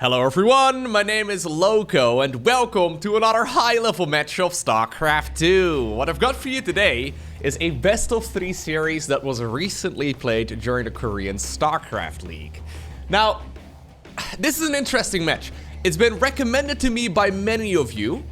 Hello everyone, my name is Lowko and welcome to another high-level match of StarCraft 2. What I've got for you today is a best of 3 series that was recently played during the Korean StarCraft League. Now, this is an interesting match. It's been recommended to me by many of you,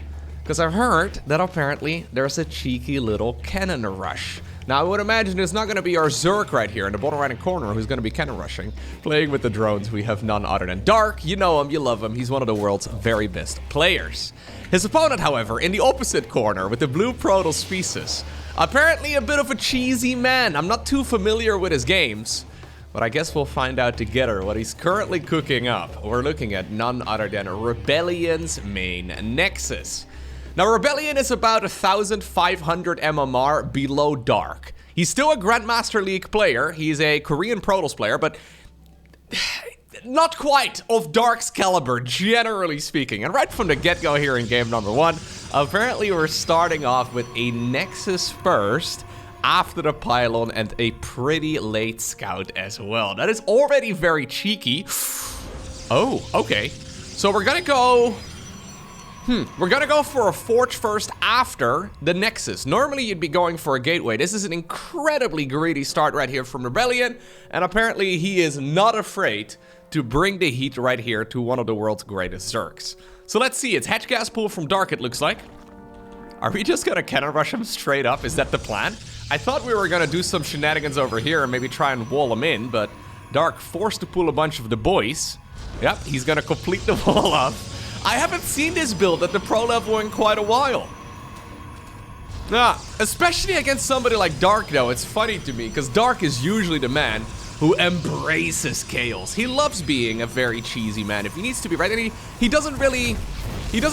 because I've heard that apparently there's a cheeky little cannon rush. Now, I would imagine it's not going to be our Zerg right here in the bottom right-hand corner who's going to be cannon rushing. Playing with the drones, we have none other than Dark. You know him, you love him. He's one of the world's very best players. His opponent, however, in the opposite corner with the blue Protoss species. Apparently a bit of a cheesy man. I'm not too familiar with his games, but I guess we'll find out together what he's currently cooking up. We're looking at none other than Rebellion's main Nexus. Now, Rebellion is about 1,500 MMR below Dark. He's still a Grandmaster League player. He's a Korean Protoss player, but not quite of Dark's caliber, generally speaking. And right from the get-go here in game number 1, apparently we're starting off with a Nexus first, after the pylon, and a pretty late scout as well. That is already very cheeky. Oh, okay. So we're gonna go... We're gonna go for a Forge first after the Nexus. Normally you'd be going for a Gateway. This is an incredibly greedy start right here from Rebellion, and apparently he is not afraid to bring the heat right here to one of the world's greatest Zergs. So let's see, it's Hatch Gas Pool from Dark, it looks like. Are we just gonna cannon rush him straight up? Is that the plan? I thought we were gonna do some shenanigans over here and maybe try and wall him in, but Dark forced to pull a bunch of the boys. Yep, he's gonna complete the wall up. I haven't seen this build at the pro level in quite a while. Especially against somebody like Dark though, it's funny to me, because Dark is usually the man who embraces chaos. He loves being a very cheesy man if he needs to be, right? And he doesn't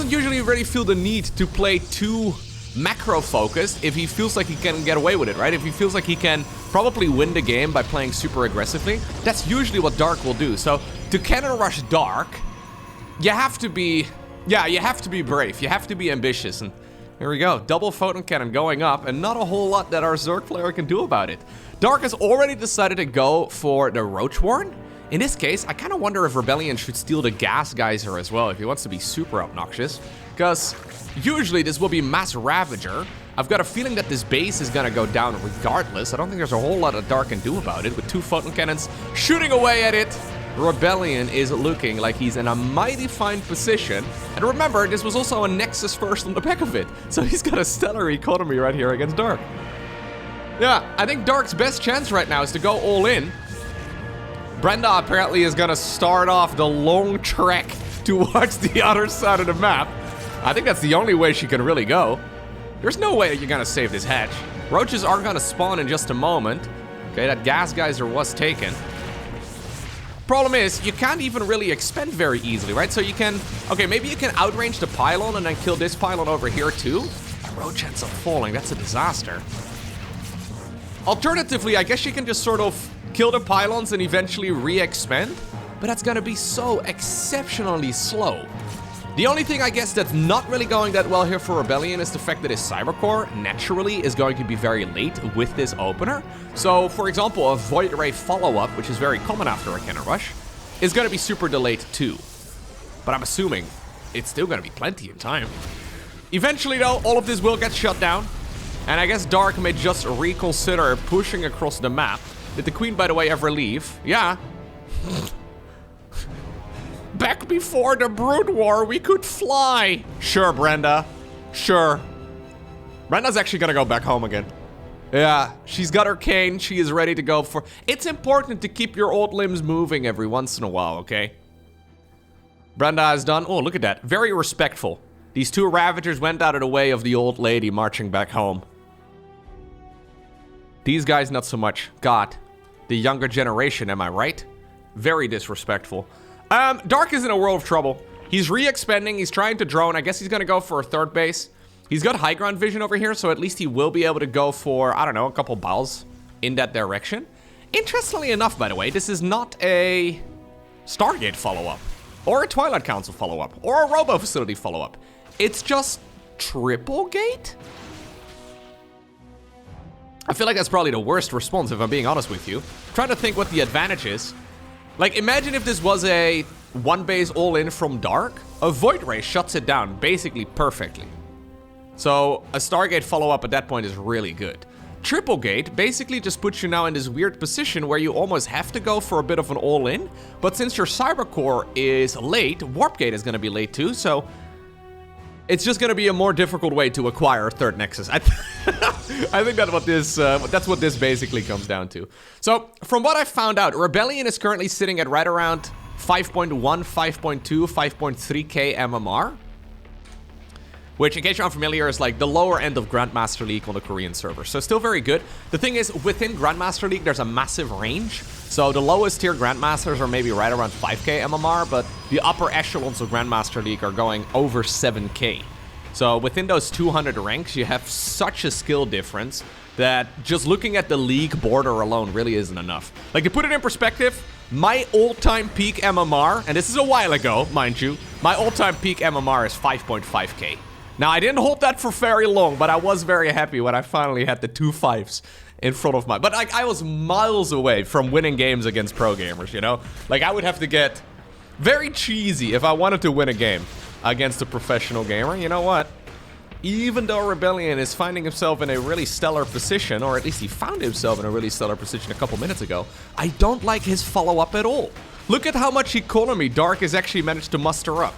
usually really feel the need to play too macro focused if he feels like he can get away with it, right? If he feels like he can probably win the game by playing super aggressively, that's usually what Dark will do. So to cannon rush Dark, you have to be brave. You have to be ambitious. And here we go. Double photon cannon going up, and not a whole lot that our Zerg player can do about it. Dark has already decided to go for the Roach Warren. In this case, I kind of wonder if Rebellion should steal the Gas Geyser as well if he wants to be super obnoxious. Because usually this will be Mass Ravager. I've got a feeling that this base is gonna go down regardless. I don't think there's a whole lot that Dark can do about it with 2 photon cannons shooting away at it. Rebellion is looking like he's in a mighty fine position. And remember, this was also a Nexus first on the back of it. So he's got a stellar economy right here against Dark. Yeah, I think Dark's best chance right now is to go all in. Brenda apparently is gonna start off the long trek towards the other side of the map. I think that's the only way she can really go. There's no way you're gonna save this hatch. Roaches are gonna spawn in just a moment. Okay, that Gas Geyser was taken. Problem is, you can't even really expend very easily, right? So you can, okay, maybe you can outrange the pylon and then kill this pylon over here too. Roach ends up falling, that's a disaster. Alternatively, I guess you can just sort of kill the pylons and eventually re-expand, but that's gonna be so exceptionally slow. The only thing I guess that's not really going that well here for Rebellion is the fact that his Cybercore naturally is going to be very late with this opener. So, for example, a Void Ray follow-up, which is very common after a cannon rush, is going to be super delayed too. But I'm assuming it's still going to be plenty in time. Eventually, though, all of this will get shut down. And I guess Dark may just reconsider pushing across the map. Did the Queen, by the way, ever leave? Yeah. Back before the Brood War, we could fly. Sure, Brenda. Sure. Brenda's actually gonna go back home again. Yeah, she's got her cane. She is ready to go for... It's important to keep your old limbs moving every once in a while, okay? Brenda is done. Oh, look at that. Very respectful. These 2 Ravagers went out of the way of the old lady marching back home. These guys, not so much. God, the younger generation, am I right? Very disrespectful. Dark is in a world of trouble. He's re-expending, he's trying to drone. I guess he's gonna go for a 3rd base. He's got high ground vision over here, so at least he will be able to go for, I don't know, a couple balls in that direction. Interestingly enough, by the way, this is not a Stargate follow-up, or a Twilight Council follow-up, or a Robo Facility follow-up. It's just Triple Gate? I feel like that's probably the worst response, if I'm being honest with you. I'm trying to think what the advantage is. Like, imagine if this was a one base all in from Dark, a Void Ray shuts it down basically perfectly. So a Stargate follow-up at that point is really good. Triple Gate basically just puts you now in this weird position where you almost have to go for a bit of an all-in, but since your Cybercore is late, Warp Gate is going to be late too, so it's just going to be a more difficult way to acquire a third Nexus. I think that's what this basically comes down to. So from what I found out, Rebellion is currently sitting at right around 5.1, 5.2, 5.3k MMR. Which, in case you're unfamiliar, is like the lower end of Grandmaster League on the Korean server. So still very good. The thing is, within Grandmaster League, there's a massive range. So the lowest tier Grandmasters are maybe right around 5k MMR, but the upper echelons of Grandmaster League are going over 7k. So within those 200 ranks, you have such a skill difference that just looking at the league border alone really isn't enough. Like, to put it in perspective, my all-time peak MMR, and this is a while ago, mind you, my all-time peak MMR is 5.5k. Now, I didn't hold that for very long, but I was very happy when I finally had the 2 5s in front of my... But like, I was miles away from winning games against pro gamers, you know? Like, I would have to get very cheesy if I wanted to win a game against a professional gamer. You know what? Even though Rebellion is finding himself in a really stellar position, or at least he found himself in a really stellar position a couple minutes ago, I don't like his follow-up at all. Look at how much economy Dark has actually managed to muster up.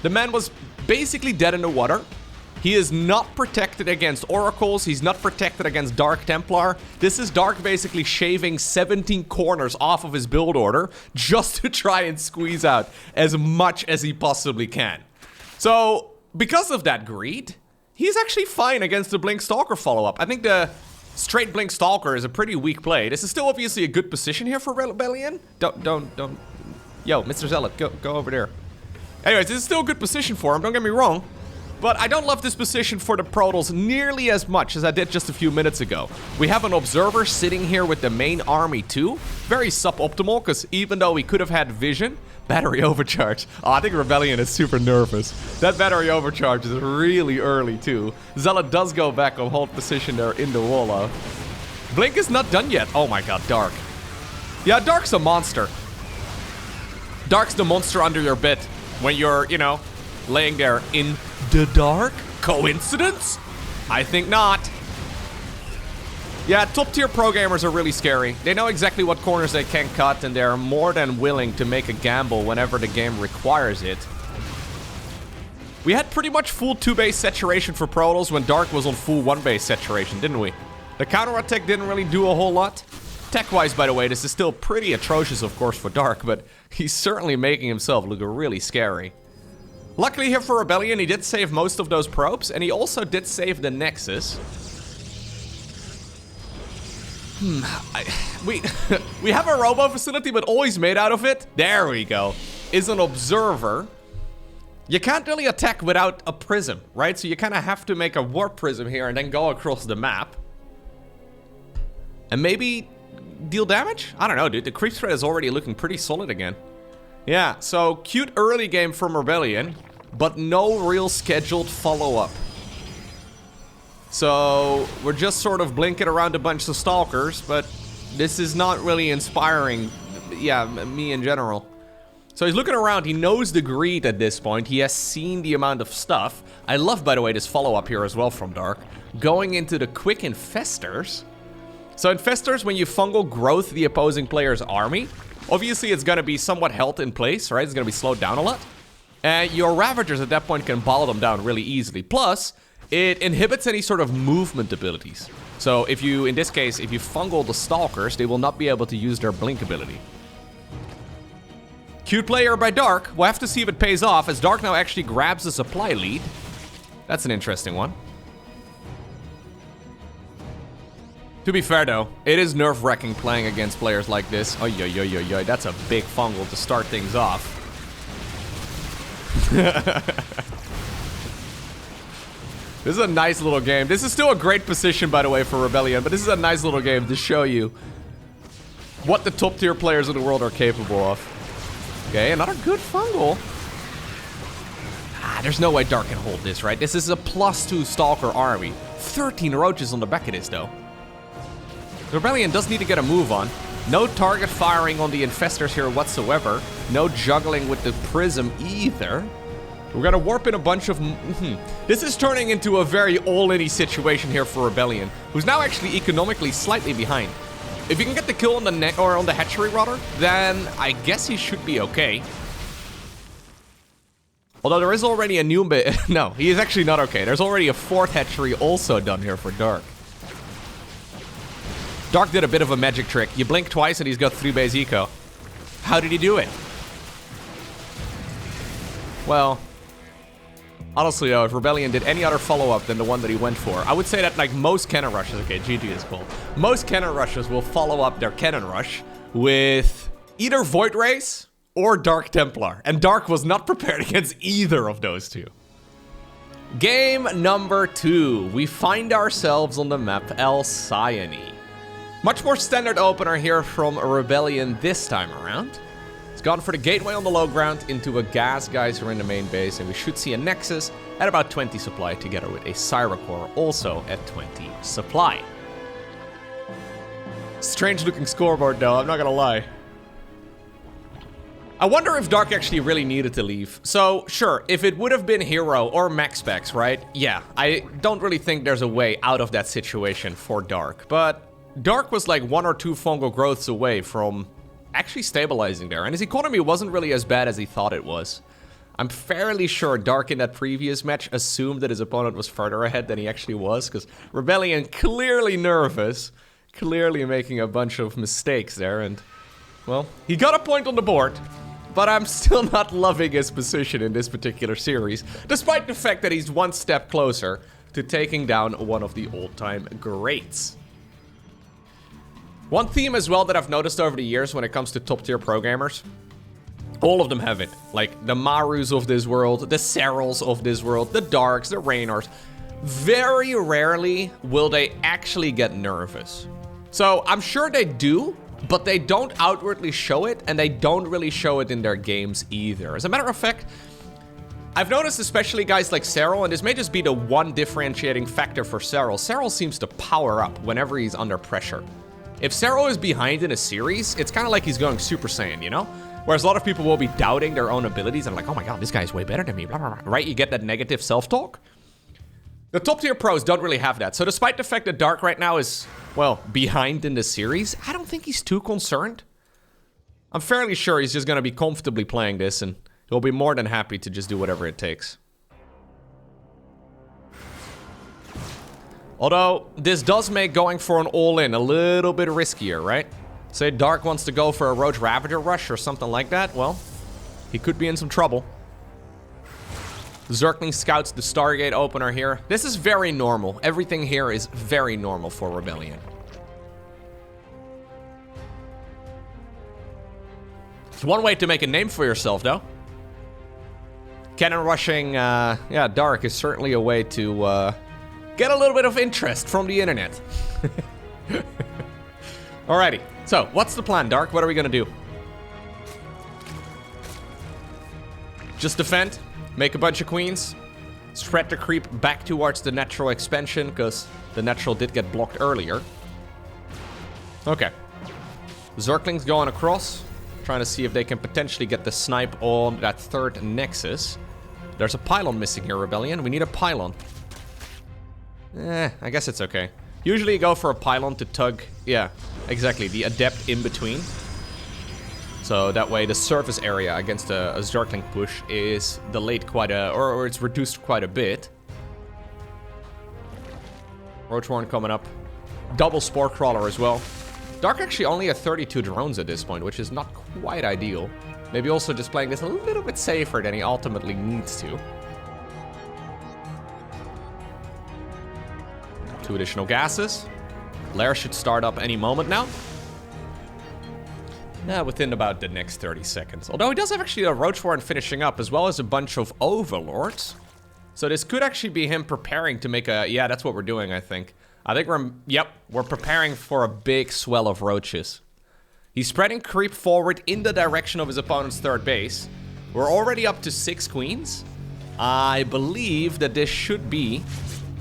The man was basically dead in the water. He is not protected against Oracles. He's not protected against Dark Templar. This is Dark basically shaving 17 corners off of his build order just to try and squeeze out as much as he possibly can. So, because of that greed, he's actually fine against the Blink Stalker follow-up. I think the straight Blink Stalker is a pretty weak play. This is still obviously a good position here for Rebellion. Don't. Yo, Mr. Zealot, go over there. Anyways, this is still a good position for him, don't get me wrong. But I don't love this position for the Protoss nearly as much as I did just a few minutes ago. We have an Observer sitting here with the main army too. Very suboptimal, because even though we could have had vision, battery overcharge. Oh, I think Rebellion is super nervous. That battery overcharge is really early too. Zealot does go back on hold position there in the wall. Blink is not done yet. Oh my god, Dark. Yeah, Dark's a monster. Dark's the monster under your bed when you're, you know, laying there in the dark? Coincidence? I think not. Yeah, top tier pro gamers are really scary. They know exactly what corners they can cut, and they're more than willing to make a gamble whenever the game requires it. We had pretty much full 2-base saturation for Protoss when Dark was on full 1-base saturation, didn't we? The counterattack didn't really do a whole lot. Tech-wise, by the way, this is still pretty atrocious, of course, for Dark, but he's certainly making himself look really scary. Luckily here for Rebellion, he did save most of those probes, and he also did save the Nexus. We have a robo facility, but all he's made out of it, there we go, is an Observer. You can't really attack without a prism, right? So you kind of have to make a warp prism here and then go across the map. And maybe deal damage? I don't know, dude. The creep threat is already looking pretty solid again. Yeah, so cute early game from Rebellion, but no real scheduled follow-up. So we're just sort of blinking around a bunch of Stalkers, but this is not really inspiring, yeah, me in general. So he's looking around, he knows the greed at this point, he has seen the amount of stuff. I love, by the way, this follow-up here as well from Dark. Going into the quick Infestors. So Infestors, when you fungal growth the opposing player's army, obviously it's going to be somewhat held in place, right? It's going to be slowed down a lot. And your Ravagers at that point can bottle them down really easily. Plus, it inhibits any sort of movement abilities. So if you, in this case, if you fungal the Stalkers, they will not be able to use their blink ability. Cute player by Dark. We'll have to see if it pays off, as Dark now actually grabs the supply lead. That's an interesting one. To be fair though, it is nerve-wracking playing against players like this. Oh, yo, that's a big fungal to start things off. This is a nice little game. This is still a great position, by the way, for Rebellion, but this is a nice little game to show you what the top tier players in the world are capable of. Okay, another good fungal. Ah, there's no way Dark can hold this, right? This is a +2 Stalker army. 13 roaches on the back of this, though. The Rebellion does need to get a move on. No target firing on the Infestors here whatsoever. No juggling with the prism either. We're gonna warp in a bunch of... This is turning into a very all-in-y situation here for Rebellion, who's now actually economically slightly behind. If you can get the kill on the net or on the hatchery rather, then I guess he should be okay. Although there is already a new bit. No, he is actually not okay. There's already a 4th hatchery also done here for Dark. Dark did a bit of a magic trick. You blink twice and he's got 3 base eco. How did he do it? Well, honestly though, if Rebellion did any other follow-up than the one that he went for, I would say that like most cannon rushes, okay, GG is cool. Most cannon rushes will follow up their cannon rush with either Void Race or Dark Templar. And Dark was not prepared against either of those two. Game number 2. We find ourselves on the map El Sayani. Much more standard opener here from Rebellion this time around. It's gone for the gateway on the low ground into a gas geyser in the main base, and we should see a Nexus at about 20 supply together with a Syra core also at 20 supply. Strange looking scoreboard though, I'm not gonna lie. I wonder if Dark actually really needed to leave. So, sure, if it would have been Hero or Max Specs, right? Yeah, I don't really think there's a way out of that situation for Dark, but Dark was like 1 or 2 fungal growths away from actually stabilizing there, and his economy wasn't really as bad as he thought it was. I'm fairly sure Dark in that previous match assumed that his opponent was further ahead than he actually was, because Rebellion clearly nervous, clearly making a bunch of mistakes there, and, well, he got a point on the board, but I'm still not loving his position in this particular series, despite the fact that he's 1 step closer to taking down one of the all-time greats. One theme as well that I've noticed over the years when it comes to top tier programmers, all of them have it. Like the Marus of this world, the Serals of this world, the Darks, the Raynors. Very rarely will they actually get nervous. So I'm sure they do, but they don't outwardly show it, and they don't really show it in their games either. As a matter of fact, I've noticed especially guys like Seral, and this may just be the one differentiating factor for Seral. Seral seems to power up whenever he's under pressure. If Seral is behind in a series, it's kind of like he's going Super Saiyan, you know? Whereas a lot of people will be doubting their own abilities and like, oh my god, this guy's way better than me, blah, blah, blah. Right? You get that negative self-talk? The top tier pros don't really have that. So despite the fact that Dark right now is, well, behind in the series, I don't think he's too concerned. I'm fairly sure he's just going to be comfortably playing this, and he'll be more than happy to just do whatever it takes. Although, this does make going for an all-in a little bit riskier, right? Say Dark wants to go for a Roach Ravager rush or something like that, well, he could be in some trouble. Zergling scouts the Stargate opener here. This is very normal. Everything here is very normal for Rebellion. It's one way to make a name for yourself, though. Cannon rushing, yeah, Dark is certainly a way to, get a little bit of interest from the internet. Alrighty, so what's the plan, Dark? What are we gonna do? Just defend, make a bunch of queens, spread the creep back towards the natural expansion, because the natural did get blocked earlier. Okay. Zerglings going across, trying to see if they can potentially get the snipe on that 3rd Nexus. There's a pylon missing here, Rebellion. We need a pylon. I guess it's okay. Usually you go for a pylon to tug, yeah, exactly, the adept in between. So that way the surface area against a Zergling push is delayed quite a, or it's reduced quite a bit. Roachhorn coming up. Double Spore Crawler as well. Dark actually only had 32 drones at this point, which is not quite ideal. Maybe also just playing this a little bit safer than he ultimately needs to. 2 additional gases. Lair should start up any moment now. Within about the next 30 seconds. Although he does have actually a Roachhorn finishing up, as well as a bunch of Overlords. So this could actually be him preparing to make a... Yeah, that's what we're doing, I think. I think we're preparing for a big swell of Roaches. He's spreading creep forward in the direction of his opponent's 3rd base. We're already up to 6 queens. I believe that this should be...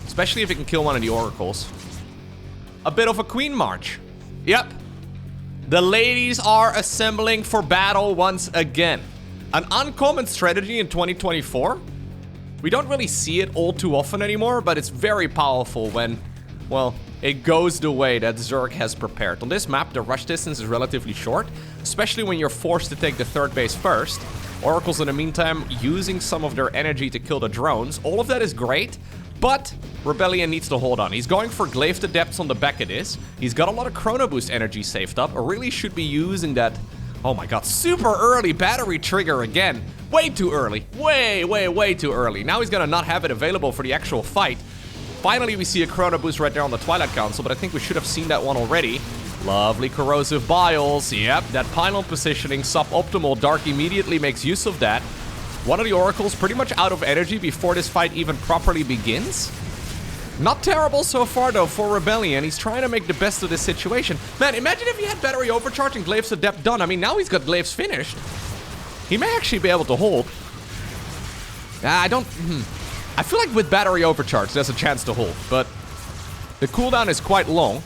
especially if it can kill one of the oracles. A bit of a queen march. Yep. The ladies are assembling for battle once again. An uncommon strategy in 2024. We don't really see it all too often anymore, but it's very powerful when, well, it goes the way that Zerg has prepared. On this map, the rush distance is relatively short, especially when you're forced to take the third base first. Oracles, in the meantime, using some of their energy to kill the drones. All of that is great, but Rebellion needs to hold on. He's going for Glaive to Depths on the back of this. He's got a lot of Chrono Boost energy saved up. Really should be using that. Oh my god, super early battery trigger again. Way too early. Way too early. Now he's gonna not have it available for the actual fight. Finally, we see a Chrono Boost right there on the Twilight Council, but I think we should have seen that one already. Lovely Corrosive Biles. Yep, that pylon positioning, suboptimal. Dark immediately makes use of that. One of the Oracles pretty much out of energy before this fight even properly begins. Not terrible so far, though, for Rebellion. He's trying to make the best of this situation. Man, imagine if he had Battery Overcharge and Glaives Adept done. I mean, now he's got Glaives finished. He may actually be able to hold. I feel like with Battery Overcharge, there's a chance to hold, but the cooldown is quite long.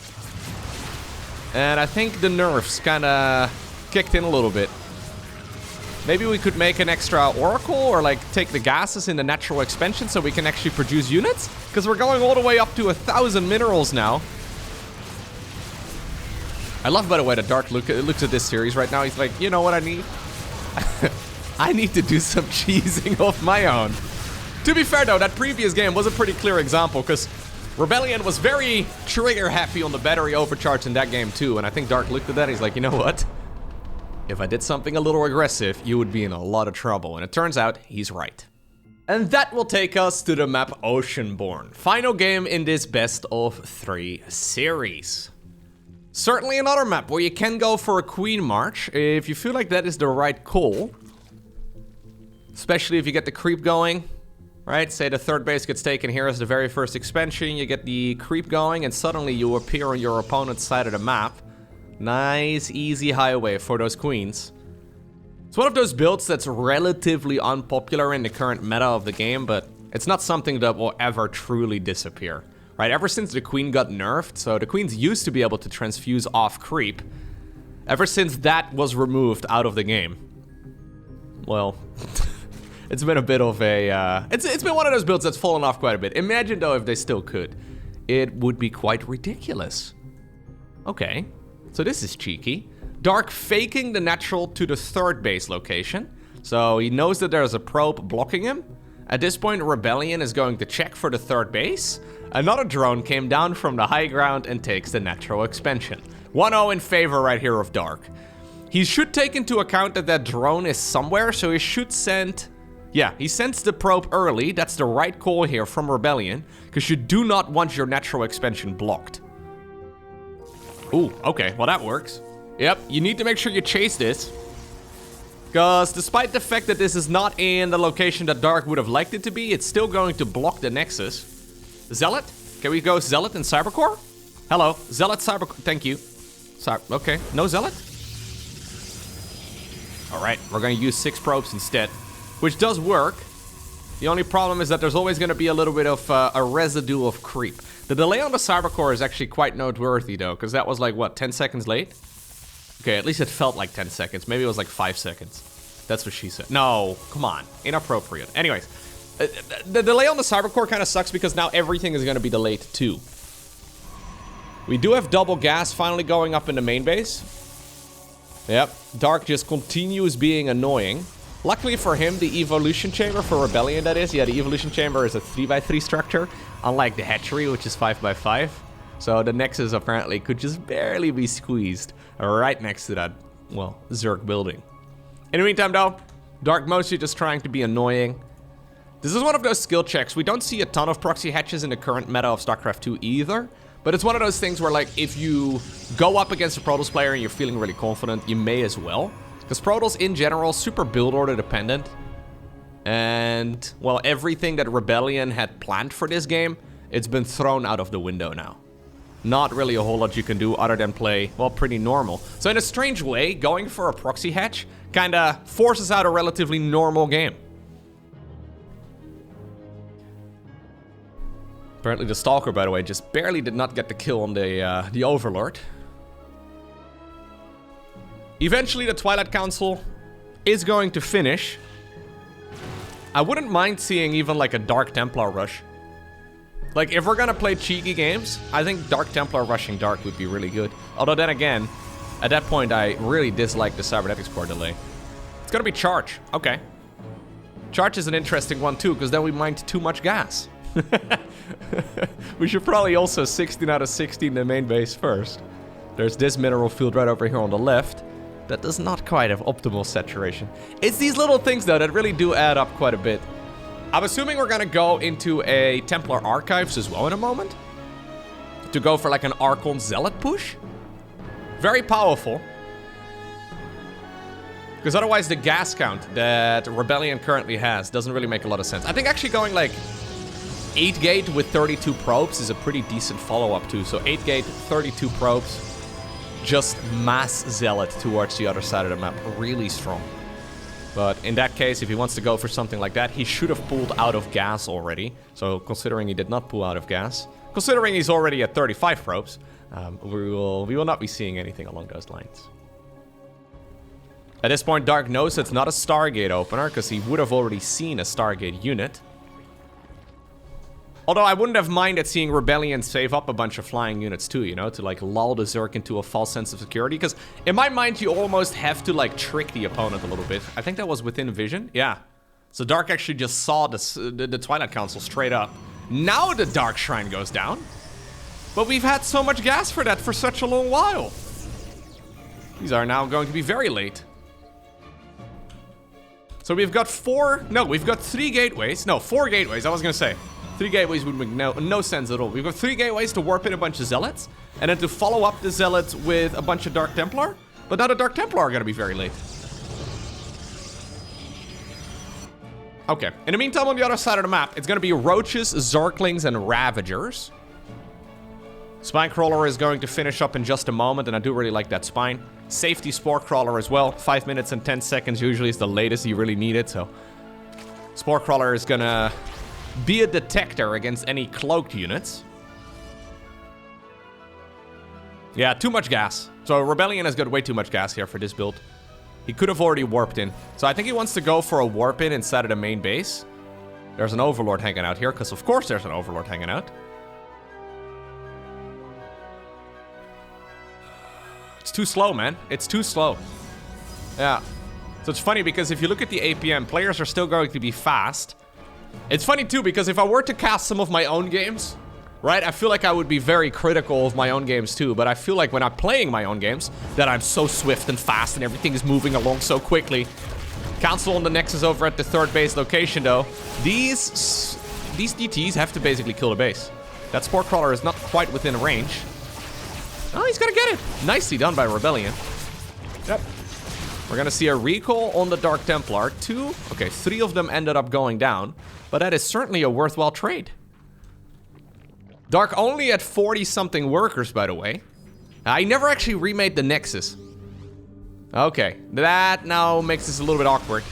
And I think the nerfs kind of kicked in a little bit. Maybe we could make an extra Oracle or like take the gases in the natural expansion so we can actually produce units? Because we're going all the way up to 1,000 minerals now. I love, by the way, that Dark looks at this series right now. He's like, you know what I need? I need to do some cheesing of my own. To be fair, though, that previous game was a pretty clear example because Rebellion was very trigger happy on the battery overcharge in that game too. And I think Dark looked at that and he's like, you know what? If I did something a little aggressive, you would be in a lot of trouble. And it turns out he's right. And that will take us to the map Oceanborn. Final game in this best of 3 series. Certainly another map where you can go for a Queen March if you feel like that is the right call. Especially if you get the creep going. Right, say the third base gets taken here as the very first expansion. You get the creep going and suddenly you appear on your opponent's side of the map. Nice, easy highway for those queens. It's one of those builds that's relatively unpopular in the current meta of the game, but it's not something that will ever truly disappear. Right, ever since the queen got nerfed, so the queens used to be able to transfuse off creep. Ever since that was removed out of the game, well, it's been a bit of a, it's been one of those builds that's fallen off quite a bit. Imagine though if they still could. It would be quite ridiculous. Okay. So this is cheeky. Dark faking the natural to the third base location. So he knows that there's a probe blocking him. At this point, Rebellion is going to check for the third base. Another drone came down from the high ground and takes the natural expansion. 1-0 in favor right here of Dark. He should take into account that that drone is somewhere, so he should send... Yeah, he sends the probe early. That's the right call here from Rebellion, because you do not want your natural expansion blocked. Ooh, okay, well that works. Yep, you need to make sure you chase this. Because despite the fact that this is not in the location that Dark would have liked it to be, it's still going to block the Nexus. Zealot? Can we go Zealot and Cybercore? Hello, Zealot, Cybercore, thank you. Okay, no Zealot? Alright, we're going to use 6 probes instead, which does work. The only problem is that there's always going to be a little bit of a residue of creep. The delay on the Cybercore is actually quite noteworthy though, because that was like, what, 10 seconds late? Okay, at least it felt like 10 seconds. Maybe it was like 5 seconds. That's what she said. No, come on. Inappropriate. Anyways, the delay on the Cybercore kind of sucks because now everything is going to be delayed too. We do have double gas finally going up in the main base. Yep, Dark just continues being annoying. Luckily for him, the evolution chamber for Rebellion, that is. Yeah, the evolution chamber is a 3x3 structure, unlike the hatchery, which is 5x5. So the Nexus apparently could just barely be squeezed right next to that, well, Zerg building. In the meantime, though, Dark mostly just trying to be annoying. This is one of those skill checks. We don't see a ton of proxy hatches in the current meta of StarCraft 2 either. But it's one of those things where, like, if you go up against a Protoss player and you're feeling really confident, you may as well. Because Protoss, in general, super build order dependent. And, well, everything that Rebellion had planned for this game, it's been thrown out of the window now. Not really a whole lot you can do other than play, well, pretty normal. So in a strange way, going for a proxy hatch kind of forces out a relatively normal game. Apparently the Stalker, by the way, just barely did not get the kill on the Overlord. Eventually, the Twilight Council is going to finish. I wouldn't mind seeing even like a Dark Templar rush. Like, if we're gonna play cheeky games, I think Dark Templar rushing Dark would be really good. Although then again, at that point, I really dislike the Cybernetics Core delay. It's gonna be Charge. Okay. Charge is an interesting one too, because then we mine too much gas. We should probably also 16 out of 16 the main base first. There's this mineral field right over here on the left. That does not quite have optimal saturation. It's these little things though that really do add up quite a bit. I'm assuming we're gonna go into a Templar Archives as well in a moment. To go for like an Archon Zealot push. Very powerful. Because otherwise the gas count that Rebellion currently has doesn't really make a lot of sense. I think actually going like 8 gate with 32 probes is a pretty decent follow-up too. So 8 gate, 32 probes. Just mass Zealot towards the other side of the map. Really strong. But in that case, if he wants to go for something like that, he should have pulled out of gas already. So considering he did not pull out of gas, considering he's already at 35 probes, we will not be seeing anything along those lines. At this point, Dark knows it's not a Stargate opener, because he would have already seen a Stargate unit. Although I wouldn't have minded seeing Rebellion save up a bunch of flying units too, you know, to like lull the Zerg into a false sense of security. Because in my mind, you almost have to like trick the opponent a little bit. I think that was within vision. Yeah. So Dark actually just saw the Twilight Council straight up. Now the Dark Shrine goes down. But we've had so much gas for that for such a long while. These are now going to be very late. So we've got 3 gateways. No, 4 gateways, I was going to say. 3 gateways would make no sense at all. We've got 3 gateways to warp in a bunch of Zealots, and then to follow up the Zealots with a bunch of Dark Templar. But now the Dark Templar are going to be very late. Okay, in the meantime, on the other side of the map, it's going to be Roaches, Zerglings, and Ravagers. Spinecrawler is going to finish up in just a moment, and I do really like that spine. Safety Sporecrawler as well. 5 minutes and 10 seconds usually is the latest you really need it, so... Sporecrawler is going to be a detector against any cloaked units. Yeah, too much gas. So Rebellion has got way too much gas here for this build. He could have already warped in. So I think he wants to go for a warp in inside of the main base. There's an Overlord hanging out here, because of course there's an Overlord hanging out. It's too slow, man. It's too slow. Yeah. So it's funny because if you look at the APM, players are still going to be fast. It's funny too, because if I were to cast some of my own games, right, I feel like I would be very critical of my own games too, but I feel like when I'm playing my own games, that I'm so swift and fast and everything is moving along so quickly. Council on the Nexus over at the 3rd base location though, these DTs have to basically kill the base. That Sporecrawler is not quite within range. Oh, he's gonna get it. Nicely done by Rebellion. Yep. We're gonna see a recall on the Dark Templar. 3 of them ended up going down, but that is certainly a worthwhile trade. Dark only at 40-something workers, by the way. I never actually remade the Nexus. Okay, that now makes this a little bit awkward.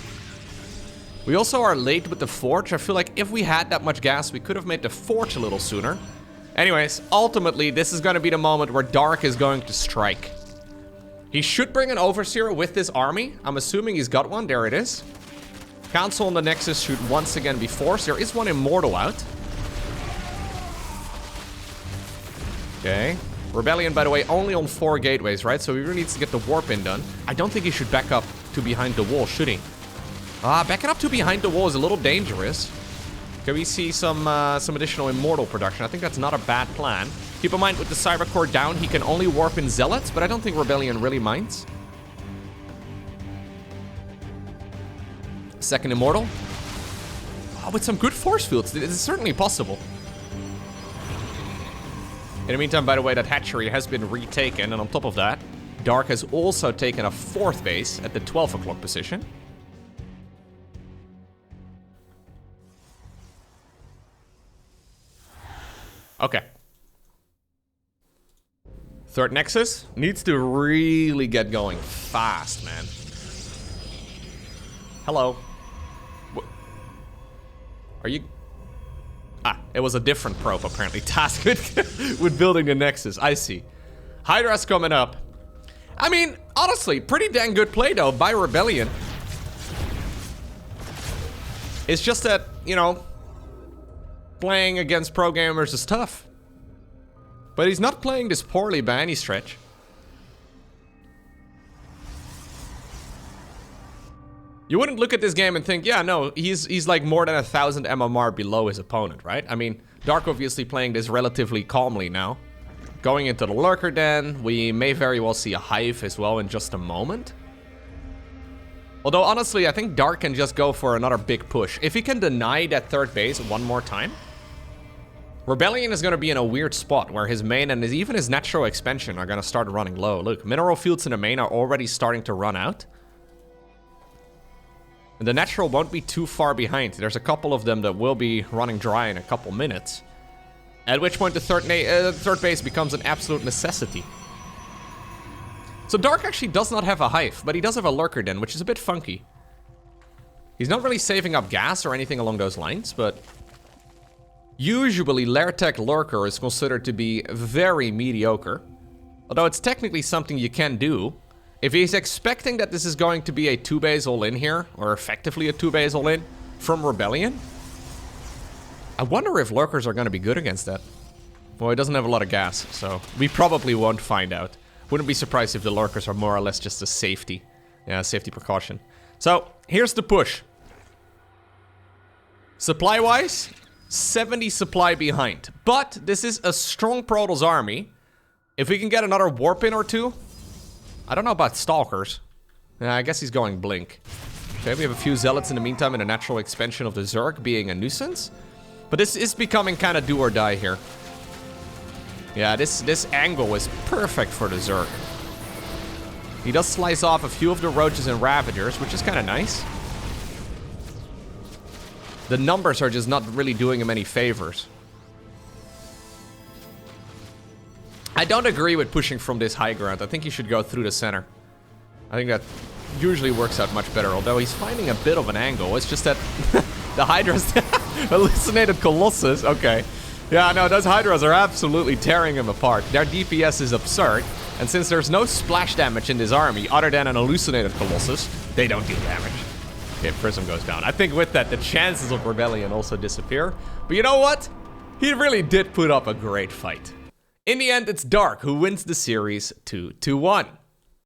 We also are late with the Forge. I feel like if we had that much gas, we could have made the Forge a little sooner. Anyways, ultimately, this is gonna be the moment where Dark is going to strike. He should bring an Overseer with this army. I'm assuming he's got one. There it is. Council on the Nexus should once again be forced. There is one Immortal out. Okay. Rebellion, by the way, only on 4 gateways, right? So he really needs to get the warp in done. I don't think he should back up to behind the wall, should he? Backing up to behind the wall is a little dangerous. Can we see some additional Immortal production? I think that's not a bad plan. Keep in mind, with the Cyber Core down, he can only warp in Zealots, but I don't think Rebellion really minds. Second Immortal. Oh, with some good force fields, it is certainly possible. In the meantime, by the way, that hatchery has been retaken, and on top of that, Dark has also taken a 4th base at the 12 o'clock position. Okay. 3rd Nexus needs to really get going fast, man. Hello. What? Are you... it was a different probe, apparently. Tasked with building the Nexus. I see. Hydra's coming up. I mean, honestly, pretty dang good play, though, by Rebellion. It's just that, you know, playing against pro gamers is tough. But he's not playing this poorly by any stretch. You wouldn't look at this game and think, yeah, no, he's like more than 1,000 MMR below his opponent, right? I mean, Dark obviously playing this relatively calmly now. Going into the Lurker Den, we may very well see a Hive as well in just a moment. Although, honestly, I think Dark can just go for another big push. If he can deny that third base one more time, Rebellion is going to be in a weird spot where his main and even his natural expansion are going to start running low. Look, mineral fields in the main are already starting to run out. And the natural won't be too far behind. There's a couple of them that will be running dry in a couple minutes. At which point the third base becomes an absolute necessity. So Dark actually does not have a Hive, but he does have a Lurker Den, which is a bit funky. He's not really saving up gas or anything along those lines, but usually Lairtech Lurker is considered to be very mediocre. Although it's technically something you can do. If he's expecting that this is going to be a 2-base all-in here, or effectively a 2-base all-in from Rebellion, I wonder if Lurkers are going to be good against that. Well, he doesn't have a lot of gas, so we probably won't find out. Wouldn't be surprised if the Lurkers are more or less just a safety. Yeah, safety precaution. So, here's the push. Supply-wise, 70 supply behind. But this is a strong Protoss army. If we can get another warp in or two, I don't know about Stalkers. Yeah, I guess he's going Blink. Okay, we have a few Zealots in the meantime and a natural expansion of the Zerg being a nuisance. But this is becoming kind of do or die here. Yeah, this angle is perfect for the Zerg. He does slice off a few of the Roaches and Ravagers, which is kind of nice. The numbers are just not really doing him any favors. I don't agree with pushing from this high ground. I think he should go through the center. I think that usually works out much better, although he's finding a bit of an angle. It's just that the Hydras... Hallucinated Colossus, okay. Yeah, no, those Hydras are absolutely tearing him apart. Their DPS is absurd, and since there's no splash damage in this army other than an Hallucinated Colossus, they don't deal damage. Okay, Prism goes down. I think with that, the chances of Rebellion also disappear. But you know what? He really did put up a great fight. In the end, it's Dark who wins the series 2-1.